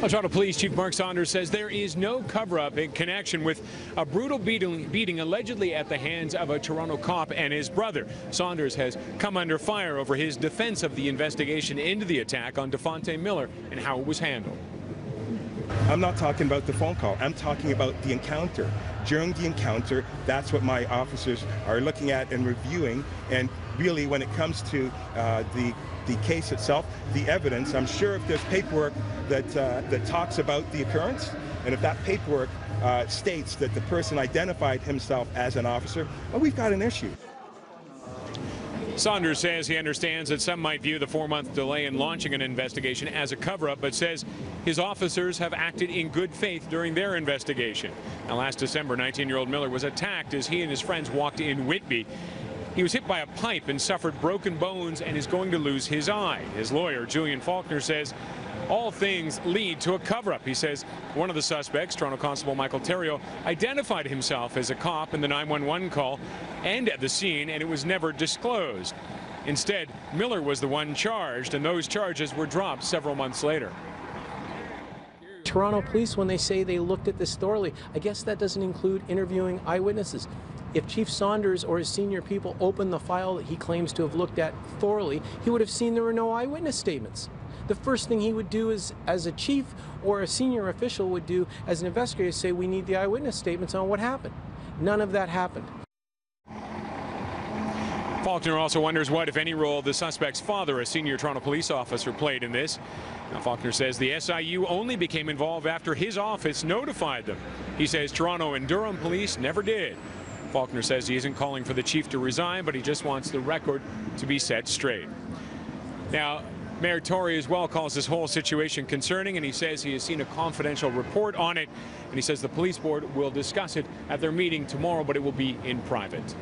Toronto Police Chief Mark Saunders says there is no cover-up in connection with a brutal beating allegedly at the hands of a Toronto cop and his brother. Saunders has come under fire over his defense of the investigation into the attack on Defonte Miller and how it was handled. I'm not talking about the phone call. I'm talking about the encounter. During the encounter, that's what my officers are looking at and reviewing. And really, when it comes to the case itself, the evidence, I'm sure if there's paperwork that talks about the occurrence, and if that paperwork states that the person identified himself as an officer, well, we've got an issue. Saunders says he understands that some might view the 4-month delay in launching an investigation as a cover-up, but says his officers have acted in good faith during their investigation. Now, last December, 19-year-old Miller was attacked as he and his friends walked in Whitby. He was hit by a pipe and suffered broken bones and is going to lose his eye. His lawyer, Julian Faulkner, says all things lead to a cover-up. He says one of the suspects, Toronto Constable Michael Theriault, identified himself as a cop in the 911 call and at the scene, and it was never disclosed. Instead, Miller was the one charged, and those charges were dropped several months later. Toronto Police, when they say they looked at this thoroughly, I guess that doesn't include interviewing eyewitnesses. If Chief Saunders or his senior people opened the file that he claims to have looked at thoroughly, he would have seen there were no eyewitness statements. The first thing he would do is, as a chief or a senior official would do as an investigator, say we need the eyewitness statements on what happened. None of that happened. Faulkner also wonders what, if any, role the suspect's father, a senior Toronto police officer, played in this. Now, Faulkner says the SIU only became involved after his office notified them. He says Toronto and Durham police never did. Faulkner says he isn't calling for the chief to resign, but he just wants the record to be set straight. Now, Mayor Tory as well calls this whole situation concerning, and he says he has seen a confidential report on it, and he says the police board will discuss it at their meeting tomorrow, but it will be in private.